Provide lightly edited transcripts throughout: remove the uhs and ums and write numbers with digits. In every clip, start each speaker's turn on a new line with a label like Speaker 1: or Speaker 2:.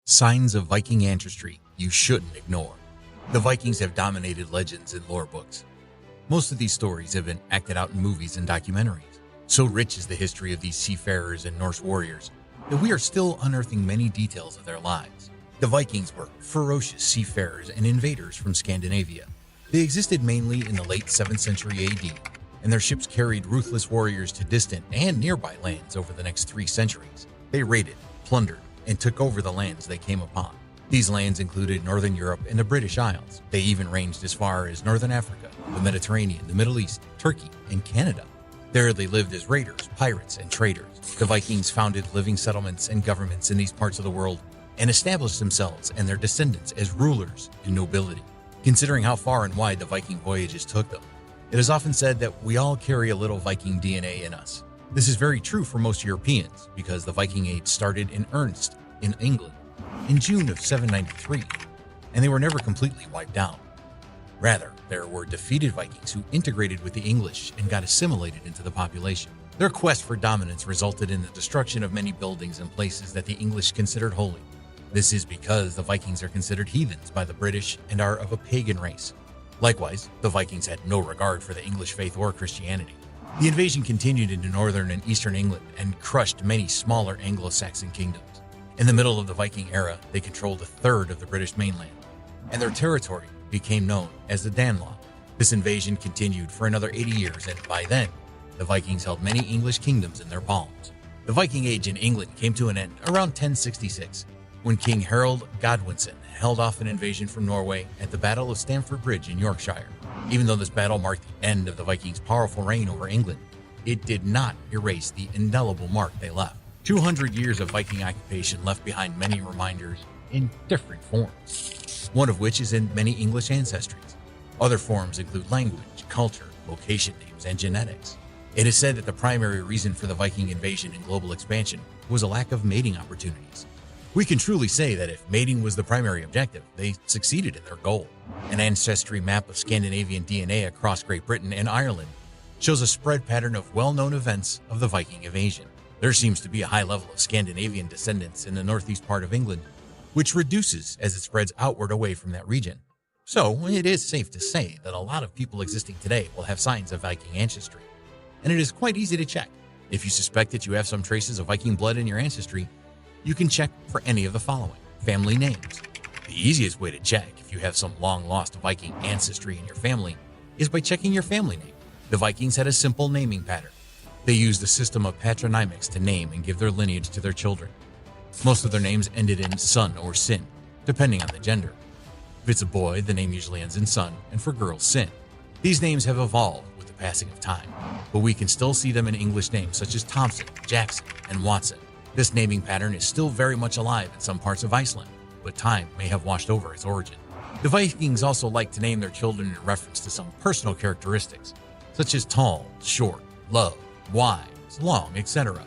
Speaker 1: Signs of Viking ancestry you shouldn't ignore. The Vikings have dominated legends and lore books. Most of these stories have been acted out in movies and documentaries. So rich is the history of these seafarers and Norse warriors that we are still unearthing many details of their lives. The Vikings were ferocious seafarers and invaders from Scandinavia. They existed mainly in the late 7th century AD, and their ships carried ruthless warriors to distant and nearby lands over the next 3 centuries. They raided, plundered, and took over the lands they came upon. These lands included Northern Europe and the British Isles. They even ranged as far as Northern Africa, the Mediterranean, the Middle East, Turkey, and Canada. There they lived as raiders, pirates, and traders. The Vikings founded living settlements and governments in these parts of the world and established themselves and their descendants as rulers and nobility. Considering how far and wide the Viking voyages took them, it is often said that we all carry a little Viking DNA in us. This is very true for most Europeans because the Viking Age started in earnest in England in June of 793, and they were never completely wiped out. Rather, there were defeated Vikings who integrated with the English and got assimilated into the population. Their quest for dominance resulted in the destruction of many buildings and places that the English considered holy. This is because the Vikings are considered heathens by the British and are of a pagan race. Likewise, the Vikings had no regard for the English faith or Christianity. The invasion continued into northern and eastern England and crushed many smaller Anglo-Saxon kingdoms. In the middle of the Viking era, they controlled a third of the British mainland, and their territory became known as the Danelaw. This invasion continued for another 80 years, and by then, the Vikings held many English kingdoms in their palms. The Viking Age in England came to an end around 1066, when King Harold Godwinson held off an invasion from Norway at the Battle of Stamford Bridge in Yorkshire. Even though this battle marked the end of the Vikings' powerful reign over England, it did not erase the indelible mark they left. 200 years of Viking occupation left behind many reminders in different forms, one of which is in many English ancestries. Other forms include language, culture, location names, and genetics. It is said that the primary reason for the Viking invasion and global expansion was a lack of mating opportunities. We can truly say that if mating was the primary objective, they succeeded in their goal. An ancestry map of Scandinavian DNA across Great Britain and Ireland shows a spread pattern of well-known events of the Viking invasion. There seems to be a high level of Scandinavian descendants in the northeast part of England, which reduces as it spreads outward away from that region. So it is safe to say that a lot of people existing today will have signs of Viking ancestry. And it is quite easy to check. If you suspect that you have some traces of Viking blood in your ancestry, you can check for any of the following. Family names. The easiest way to check if you have some long-lost Viking ancestry in your family is by checking your family name. The Vikings had a simple naming pattern. They used a system of patronymics to name and give their lineage to their children. Most of their names ended in son or sin, depending on the gender. If it's a boy, the name usually ends in son, and for girls, sin. These names have evolved with the passing of time, but we can still see them in English names such as Thompson, Jackson, and Watson. This naming pattern is still very much alive in some parts of Iceland, but time may have washed over its origin. The Vikings also like to name their children in reference to some personal characteristics, such as tall, short, love, wise, long, etc.,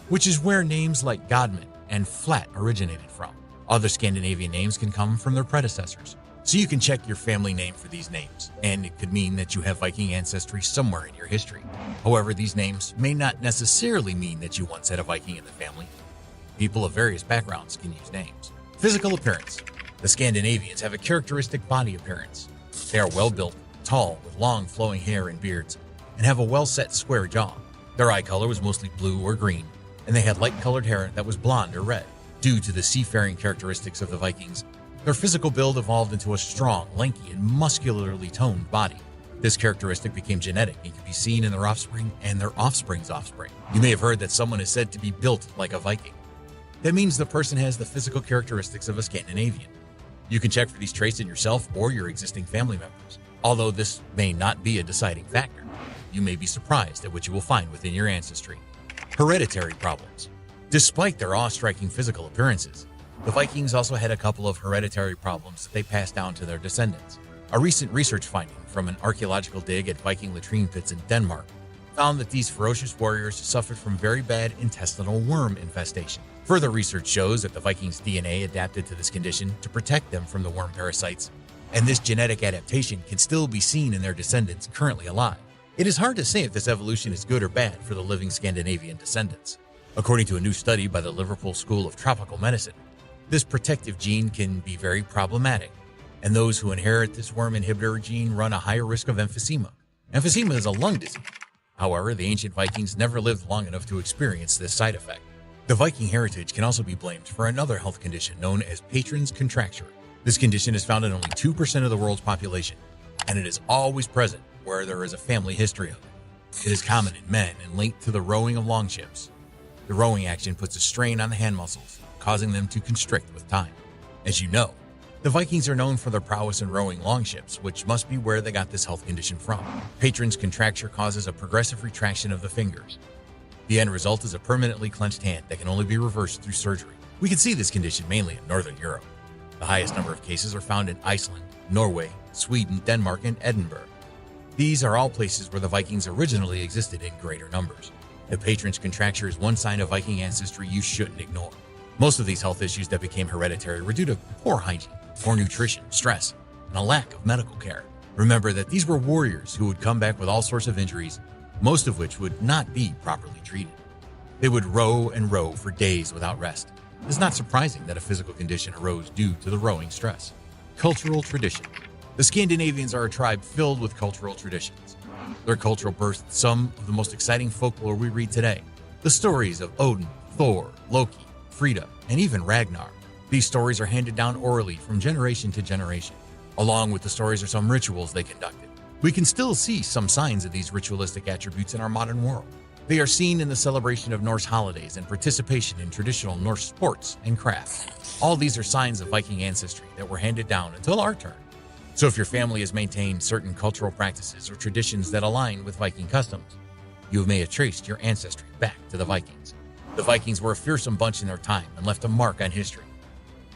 Speaker 1: which is where names like Godman and Flat originated from. Other Scandinavian names can come from their predecessors, so you can check your family name for these names, and it could mean that you have Viking ancestry somewhere in your history. However, these names may not necessarily mean that you once had a Viking in the family. People of various backgrounds can use names. Physical appearance. The Scandinavians have a characteristic body appearance. They are well-built, tall, with long flowing hair and beards, and have a well-set square jaw. Their eye color was mostly blue or green, and they had light-colored hair that was blonde or red. Due to the seafaring characteristics of the Vikings, their physical build evolved into a strong, lanky, and muscularly toned body. This characteristic became genetic and can be seen in their offspring and their offspring's offspring. You may have heard that someone is said to be built like a Viking. That means the person has the physical characteristics of a Scandinavian. You can check for these traits in yourself or your existing family members. Although this may not be a deciding factor, you may be surprised at what you will find within your ancestry. Hereditary problems. Despite their awe-striking physical appearances, the Vikings also had a couple of hereditary problems that they passed down to their descendants. A recent research finding from an archaeological dig at Viking latrine pits in Denmark found that these ferocious warriors suffered from very bad intestinal worm infestation. Further research shows that the Vikings' DNA adapted to this condition to protect them from the worm parasites, and this genetic adaptation can still be seen in their descendants currently alive. It is hard to say if this evolution is good or bad for the living Scandinavian descendants. According to a new study by the Liverpool School of Tropical Medicine, This protective gene can be very problematic, and those who inherit this worm inhibitor gene run a higher risk of emphysema. Emphysema is a lung disease. However, the ancient Vikings never lived long enough to experience this side effect. The Viking heritage can also be blamed for another health condition known as patron's contracture. This condition is found in only 2% of the world's population, and it is always present where there is a family history of it. It is common in men and linked to the rowing of longships. The rowing action puts a strain on the hand muscles, causing them to constrict with time. As you know, the Vikings are known for their prowess in rowing longships, which must be where they got this health condition from. Patron's contracture causes a progressive retraction of the fingers. The end result is a permanently clenched hand that can only be reversed through surgery. We can see this condition mainly in Northern Europe. The highest number of cases are found in Iceland, Norway, Sweden, Denmark, and Edinburgh. These are all places where the Vikings originally existed in greater numbers. The patron's contracture is one sign of Viking ancestry you shouldn't ignore. Most of these health issues that became hereditary were due to poor hygiene, poor nutrition, stress, and a lack of medical care. Remember that these were warriors who would come back with all sorts of injuries, most of which would not be properly treated. They would row and row for days without rest. It's not surprising that a physical condition arose due to the rowing stress. Cultural tradition. The Scandinavians are a tribe filled with cultural traditions. Their culture birthed some of the most exciting folklore we read today. The stories of Odin, Thor, Loki, Frida, and even Ragnar. These stories are handed down orally from generation to generation. Along with the stories are some rituals they conducted. We can still see some signs of these ritualistic attributes in our modern world. They are seen in the celebration of Norse holidays and participation in traditional Norse sports and crafts. All these are signs of Viking ancestry that were handed down until our turn. So if your family has maintained certain cultural practices or traditions that align with Viking customs, you may have traced your ancestry back to the Vikings. The Vikings were a fearsome bunch in their time and left a mark on history.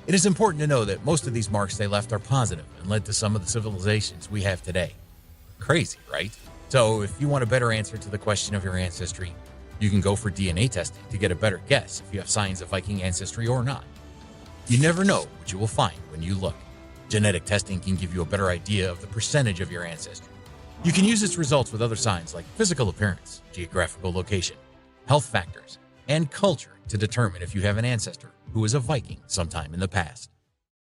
Speaker 1: It is important to know that most of these marks they left are positive and led to some of the civilizations we have today. Crazy, right? So if you want a better answer to the question of your ancestry, you can go for DNA testing to get a better guess if you have signs of Viking ancestry or not. You never know what you will find when you look. Genetic testing can give you a better idea of the percentage of your ancestry. You can use its results with other signs like physical appearance, geographical location, health factors, and culture to determine if you have an ancestor who was a Viking sometime in the past.